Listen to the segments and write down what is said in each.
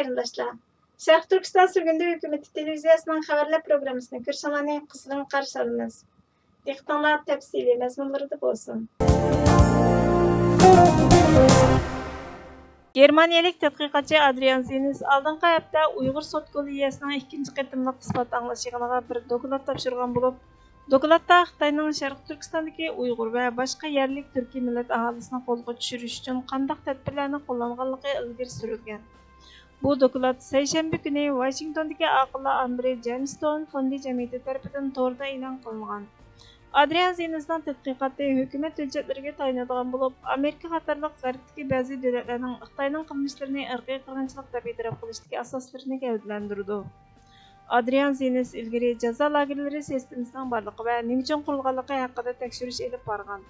qarindoshlar. Sharq Turkiston Surgundi hukumati televiziyasining xabarlar programmasini ko'rishinglarni qizg'in qarshi olamiz. Diqqatinglar tafsiliy mazmunlarida bo'lsin. Germaniyalik tadqiqotchi Adrian Zenis oldingi hafta Uyg'ur sud kollejiyasining ikkinchi qatimliq isbot anglash yig'iniga bir doklad topshirgan bo'lib, dokladda Xitoyning Sharq Turkistondagi Uyg'ur va boshqa yerlik turkiy millat aholisini qo'lga tushirish uchun qanday tadbirlarni qo'llanganligi ilgari surilgan. Bu doklad seshanba kuni Washingtondagi aqllar Andre Jamestown fondi jamiyati tarafidan to'g'rida e'lon qilingan. Adrian Zenisning tadqiqoti hukumat hujjatlariga tayanadigan bo'lib, Amerika qatorliq g'arbdagi ba'zi davlatlarning Xitoyning qilmishlarini irqiy qirg'inchilik deb e'tirof qilishdagi asoslarini gavdalantirdi. Adrian Zenis ilgari jazo lagerlari sistemasining borligi va nima uchun qurilganligi haqida tekshirish olib borgan.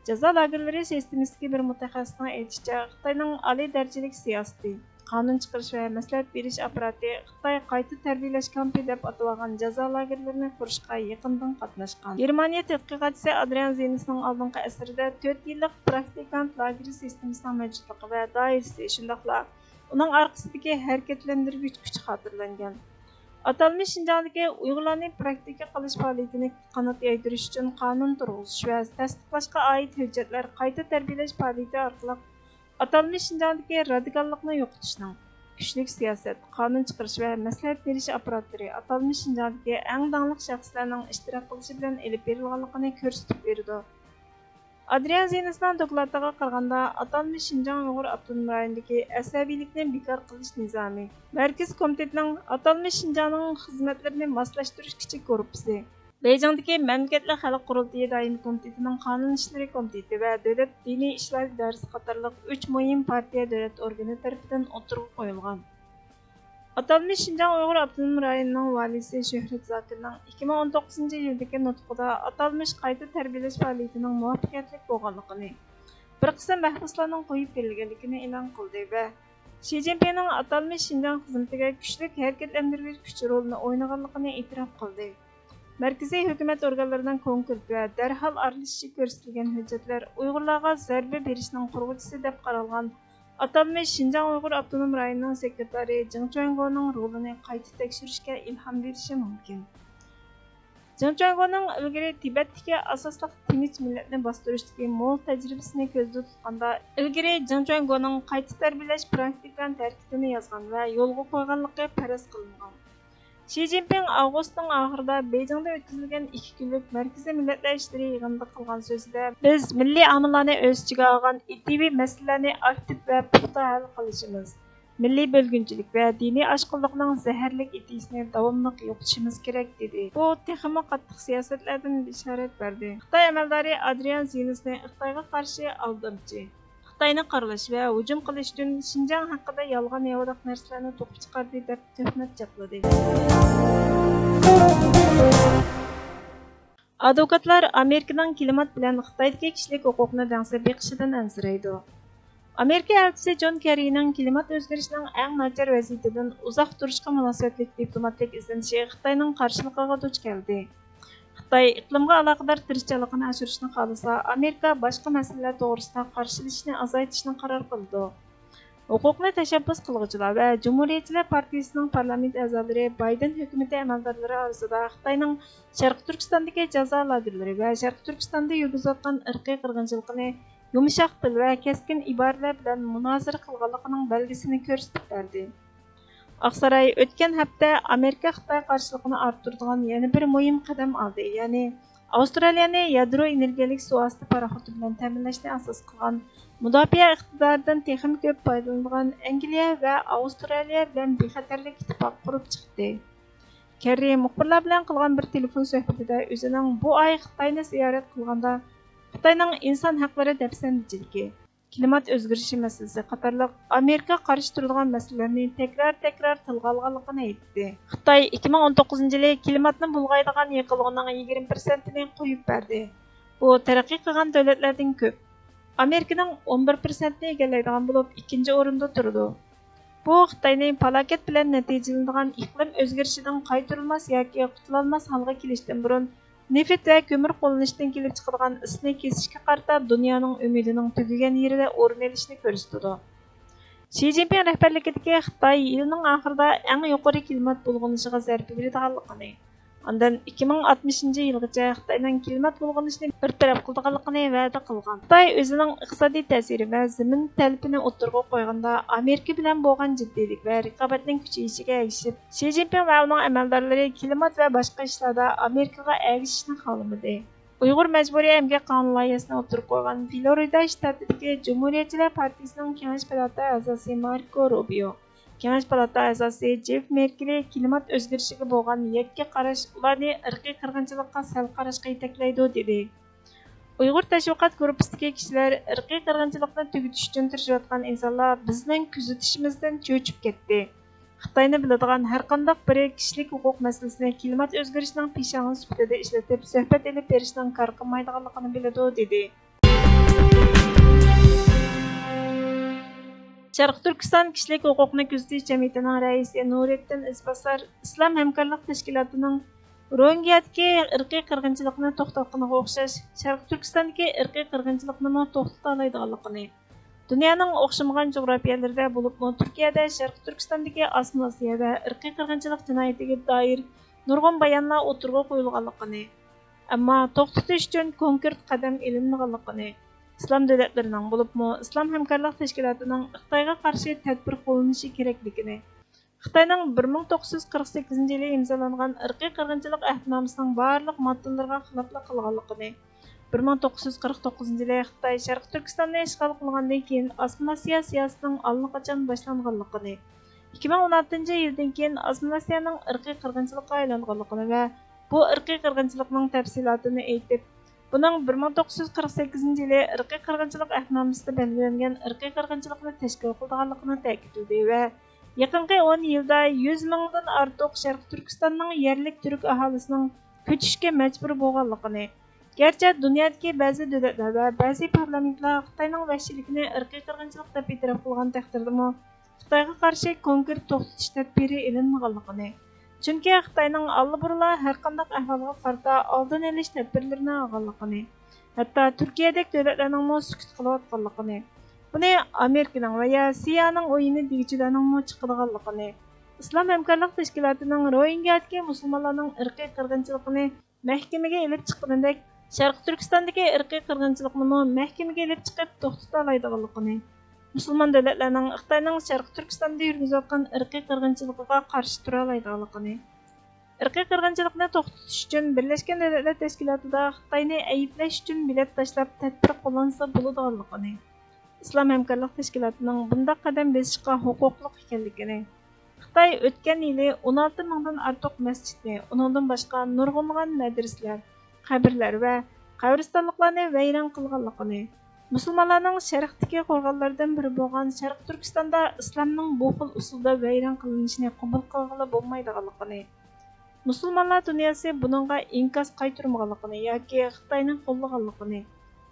Jazo lagerlari sistemasidagi bir mutaxassisning aytishicha, Xitoyning oliy darajalik siyosati, qonun chiqarish va maslahat berish apparati Xitoy qayta tarbiyalash kampi deb atalgan jazo lagerlarini qurishga yaqindan qatnashgan. Germaniya tadqiqotchisi Adrian Zenisning oldingi asrida 4 yillik praktikant lager sistemasining mavjudligi va doirasi, shundaqla uning orqasidagi harakatlantirgich kuch xotirlangan. Atalmış Şinjan'daki Uyg'urlarni praktika qilish faoliyatini qanot yaydirish uchun qonun turg'izish va tasdiqlashga oid hujjatlar qayta tarbiyalash faoliyati orqali atalmış Şinjan'daki radikallikni yo'qotishning, kuchli siyosat, qonun chiqarish va maslahat berish apparatlari atalmış Şinjan'daki eng dangliq shaxslarning ishtirok qilishi bilan elib berilganligini ko'rsatib berdi. Adrian Zenisning dokladiga qaraganda, atalmış Şinjan Uyg'ur avtonom rayonidagi asabiylikni bekor qilish nizomi, Markaz komitetining atalmış Şinjanning xizmatlarini moslashtirish kichik korpusi, Beijingdagi Mamlakatlar xalq qurultiyi doimiy komitetining qonun ishlari komiteti va davlat diniy ishlar idorasi qatorliq 3 muhim partiya davlat organi tomonidan o'tirg'a qo'yilgan. Atalmış Şinjan Uyg'ur avtonom rayonining valisi Shuhrat Zokirning 2019-yildagi nutqida atalmış qayta tarbiyalash faoliyatining muvaffaqiyatli bo'lganligini, bir qism mahbuslarning qo'yib berilganligini e'lon qildi va Xi Jinpingning atalmış Şinjan xizmatiga kuchli harakatlantiruvchi kuch rolini o'ynaganligini e'tirof qildi. Markaziy hukumat organlarining konkret va darhol aralashishi ko'rsatilgan hujjatlar Uyg'urlarga zarba berishning qurg'uvchisi deb qaralgan. Atalmış Şinjan Uyg'ur avtonom rayonining sekretari Jing Chuangoning rolini qayta tekshirishga ilhom berishi mumkin. Jing Chuangoning ilgari Tibetdagi asosliq tinch millatni bostirishdagi mo'l tajribasini ko'zda tutganda, ilgari Jing Chuangoning qayta tarbiyalash praktikant harakatini yozgan va yo'lga qo'yganligi faraz qilingan. Xi Jinping avgustning oxirida Beijingda o'tkazilgan 2 kunlik Markaziy millatlar ishlari yig'inida qilgan so'zida, biz milliy omillarni o'z ichiga olgan ijtimoiy masalalarni aktiv va puxta hal qilishimiz, milliy bo'lgunchilik va diniy oshqo'llikning zaharlik etisini davomli yo'qotishimiz kerak dedi. Bu texmo qattiq siyosatlardan ishorat berdi. Xitoy amaldori Adrian Zenisni Xitoyga qarshi aldamchi, Xitoyni qaralash va hujum qilish uchun Şinjan haqida yolg'on yovdiq narsalarni to'qib chiqardi deb tuhmat chapladi. Advokatlar Amerikaning klimat bilan Xitoydagi kishilik huquqni dangsa beqishidan ansiraydi. Amerika elchisi John Kerryning klimat o'zgarishining eng nachar vaziyatidan uzoq turishga munosabatli diplomatik izlanishi Xitoyning qarshiligiga duch keldi. Xitoy iqlimga aloqador tirishchiligini oshirishni xohlasa, Amerika boshqa masalalar to'g'risida qarshilashni azaytishni qaror qildi. Huquqni tashabbus qiluvchilar va Jumhuriyatchilar partiyasining parlament a'zolari Bayden hukumati amaldorlari orasida Xitoyning Sharq Turkistondagi jazo lagerlari va Sharq Turkistonda yurgizayotgan irqiy qirg'inchilikni yumshoq til va keskin iboralar bilan munozara qilganligining belgisini ko'rsatib berdi. Aqsaray o'tgan hafta Amerika Xitoy qarshiligini orttiradigan yana bir muhim qadam oldi, ya'ni Avstraliyani yadro energiyalik suvosti paraxoti bilan ta'minlashni asos qilgan mudofaa iqtidoridan texnik ko'p foydalanadigan Angliya va Avstraliya bilan bexatarlik ittifoq qurib chiqdi. Kerry muxbirlar bilan qilgan bir telefon suhbatida o'zining bu oy Xitoyni ziyorat qilganda Xitoyning inson haqlari dafsandachiligi, klimat o'zgarishi masalasi qatorliq Amerika qarshi turadigan masalalarni takror tilga olganligini aytdi. Xitoy 2019-yili klimatni bulg'aydigan yiqilg'ining 20%ni qo'yib berdi. Bu taraqqiy qilgan davlatlardan ko'p. Amerikaning 11%ni egallaydigan bo'lib, ikkinchi o'rinda turadi. Bu Xitoyning falokat bilan natijalanadigan iqlim o'zgarishidan qaytarilmas yoki qutulolmas holga kelishdan burun neft va ko'mir qo'llanishdan kelib chiqadigan isni kesishga qarata dunyoning umidining tugagan yerida o'rin olishini ko'rsatadi. Xi Jinping rəhbərligidəki Xitay yılının axırda ən yuqori klimat bulğunuşuğa zərbi verdiğanlığını, ondan 2060 yılgacha Xitayning klimat bulğunuşunu bir tərəf qıldığanlığını vədə qılğan. Xitay özünün iqtisadi təsiri və zəmin tələbini o'ttirg'a qo'yganda Amerika bilan bo'lgan jiddiylik və rəqabətning kuchayishiga ergishib, Xi Jinping və onun əməldarları klimat və başqa ishlarda Amerikaga ergishishni xohlamadi. Uyghur Məcburi Əmgək Qanun layihəsini o'ttirib qo'ygan Florida shtatidagi Cumhuriyetçiler Partiyasining Kengash palata a'zosi Marco Rubio, Kengash palata a'zosi Jeff Merkeli klimat o'zgarishiga bo'lgan yakka qarash ularni irqiy qirg'inchilikqa sal qarashga yetaklaydi dedi. Uyghur tashviqot gruppasidagi kishilar irqiy qirg'inchilikni tugutish uchun tirishayotgan insonlar bizning kuzatishimizdan cho'chib ketdi. Xitoyni biladigan har qanday biri kishilik huquq masalasini klimat o'zgarishining peshoni sifatida ishlatib, suhbat olib berishning kor qilmaydiganligini biladi dedi. Sharq Turkiston kishilik huquqni kuzatish jamiyatining raisi Nuriddin Isbasar Islom hamkorlik tashkilotining Rohingyaga irqiy qirg'inchilikni to'xtatganiga o'xshash Sharq Turkistondagi irqiy qirg'inchilikni to'xtata oladiganligini, dunyoning o'xshamagan jo'g'rafiyalarida bo'libmi Turkiyada Sharq Turkistondagi Osmon Osiyada irqiy qirg'inchilik jinoyatiga doir nurg'un bayonlar o'tirg'a qo'yilganligini, ammo to'xtatish uchun konkret qadam ilinmaganligini, islom davlatlarining bo'libmi Islom hamkorlik tashkilotining Xitoyga qarshi tadbir qo'llanishi kerakligini, Xitoyning 1948 yili imzolangan irqiy qirg'inchilik ahdnomasining barliq moddalariga xiloflik qilganligini, 1949 yili Xitoy Sharq Turkistonni ishg'ol qilgandan keyin Osmon Osiyo siyosatining allaqachon boshlanganligini, 2016 yildan keyin Osmon Osiyoning irqiy qirg'inchilikqa aylanganligini va bu irqiy qirg'inchilikning tafsilotini aytib, buning 1948 yili irqiy qirg'inchilik ahdnomasida belgilangan irqiy qirg'inchilikni tashkil qilganligini ta'kidladi va yaqinqi 10 yilda 100 mingdan ortiq Sharq Turkistonning yerlik turk aholisining ko'chishga majbur bo'lganligini, garchi dunyodagi ba'zi davlatlar va ba'zi parlamentlar Xitoyning vahshiyligini irqiy qirg'inchilik deb e'tirof qilgan taqdirdami, Xitoyga qarshi konkret to'xtatish tadbiri ilinmaganligini, chunki Xitoyning allburla har qanday ahvolga qarata oldin olish tadbirlarini olganligini, hatto Turkiyadagi davlatlarning sukut qilayotganligini, buni Amerikaning va Rossiyaning o'yini degichilarning chiqadiganligini, Islom hamkorlik tashkilotining Rohingyadagi musulmonlarning irqiy qirg'inchiligini mahkamaga olib chiqqanidek Sharq Turkistondagi irqiy qirg'inchilikni mahkamaga olib chiqib to'xtata oladiganligini, musulmon davlatlarning Xitoyning Sharq Turkistonda yurgizayotgan irqiy qirg'inchiligiga qarshi tura oladiganligini, irqiy qirg'inchilikni to'xtatish uchun Birlashgan Davlatlar Tashkilotida Xitoyni ayblash uchun bilet tashlab tadbir qo'llansa bo'ladiganligini, Islom hamkorlik tashkilotining bunday qadam bosishga huquqli ekanligini, Xitoy o'tgan yili 16 mingdan ortiq masjidni, undan boshqa nurg'unlagan madrasalar, qabrlar va qabristonliklarni vayron qilganligini, musulmonlarning sharqdagi qo'rg'onlardan biri bo'lgan Sharq Turkistonda islomning bu xil usulda vayron qilinishini qabul qilg'ili bo'lmaydiganligini, musulmonlar dunyosi buningga inkos qaytarmaganligini yoki Xitoyning qo'llaganligini,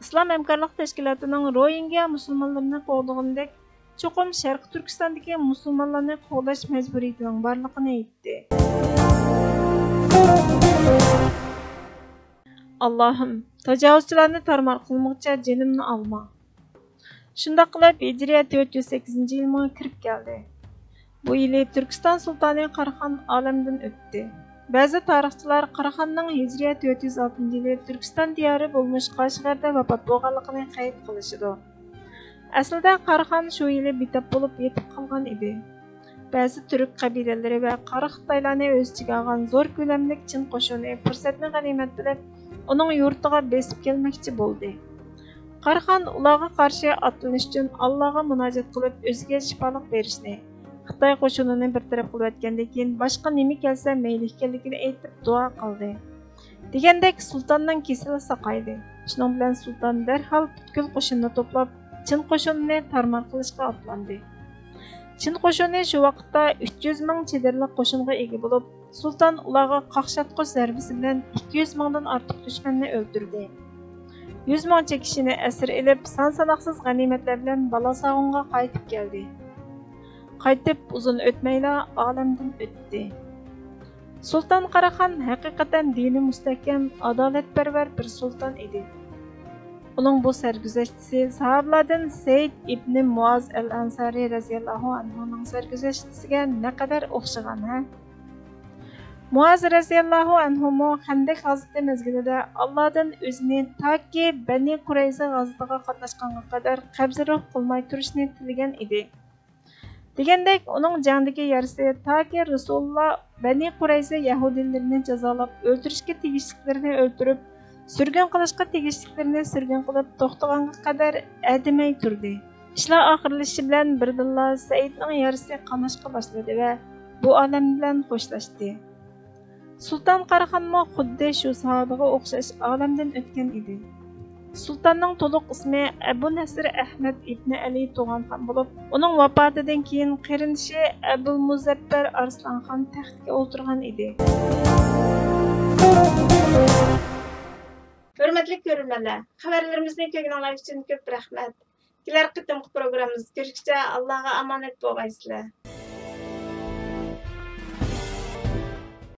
Islom hamkorlik tashkilotining Rohingya musulmonlarini qo'g'dagandek cho'qim Sharq Turkistondagi musulmonlarni qo'g'dash majburiyatining borligini aytdi. Allohim, tajovuzchilarni tarmar qilmoqcha jinimni olma. Shunday qilib, Hijriya 408-yilga kirib keldi. Bu yili Turkiston sultoni Qaraxon olamdan o'tdi. Ba'zi tarixchilar Qaraxonning Hijriya 406-yili Turkiston diyori bo'lmuş Qashg'arda vafot bo'lganligini qayd qilishdi. Aslida Qaraxon shu yili bitap bo'lib yetib qolgan edi. Ba'zi turk qabilalari va qora Xitoylarni o'z ichiga olgan zo'r ko'lamli chin qo'shini fursatni g'animat bilib, uning yurtiga besib kelmoqchi bo'ldi. Qaraxon ularga qarshi otlanish uchun Allohga munojat qilib, o'ziga shifolik berishni, Xitoy qo'shinini bir taraf qilayotgandan keyin boshqa nima kelsa mayli ekanligini aytib duo qildi. Degandek sultonning kesili saqaydi. Shuning bilan sulton darhol butkul qo'shinni to'plab, chin qo'shinni tarmar qilishga otlandi. Chin qo'shini shu vaqtda 300 ming chedirliq qo'shinga ega bo'lib, sulton ularga qaqshatqich zarbasi bilan 200 mingdan ortiq dushmanni o'ldirdi. 100 ming kishini asir elib, son-sanoqsiz g'animatlar bilan Balosag'unga qaytib keldi. Qaytib uzun o'tmayla olamdan o'tdi. Sulton Qaraxon haqiqatan dini mustahkam, adolatparvar bir sulton edi. Uning bu sərgüzəştisi sahabalardan Seyd ibn Muaz el-Ansari raziyallahu anhuning sərgüzəştisiga nə qədər oxşagan, ha? Muaz raziyallahu anhu Xandaq g'azoti mezgilida Allohdan o'zini toki Bani Qurayza g'azotiga qatnashganga qadar qabziroq qilmay turishni tilagan edi. Degandek, uning jangdagi yarisi toki Rasululloh Bani Qurayza yahudilarini jazolab, o'ldirishga tegishliklarini o'ldirib, sürgün qilishga tegishliklarini sürgün qilib to'xtaganga qadar adimay turdi. Ishlar oxirlashishi bilan birdilla Saidning yarisi qanashga boshladi va bu olam bilan xo'shlashdi. Sultan Qaraxonmo xuddi shu sahobaga o'xshash olamdan o'tgan edi. Sultanning to'liq ismi Abu Nasr Ahmad ibn Ali Tug'anxon bo'lib, uning vafotidan keyin qarindoshi Abul Muzaffar Arslanxon taxtga o'tirgan edi. Hörmətli görürmənlər, xəbərlərimizni köynələr üçün köp rəhmət. Gələr qitimki proqramımız görüşəcə Allah'a emanet olğaysızlar.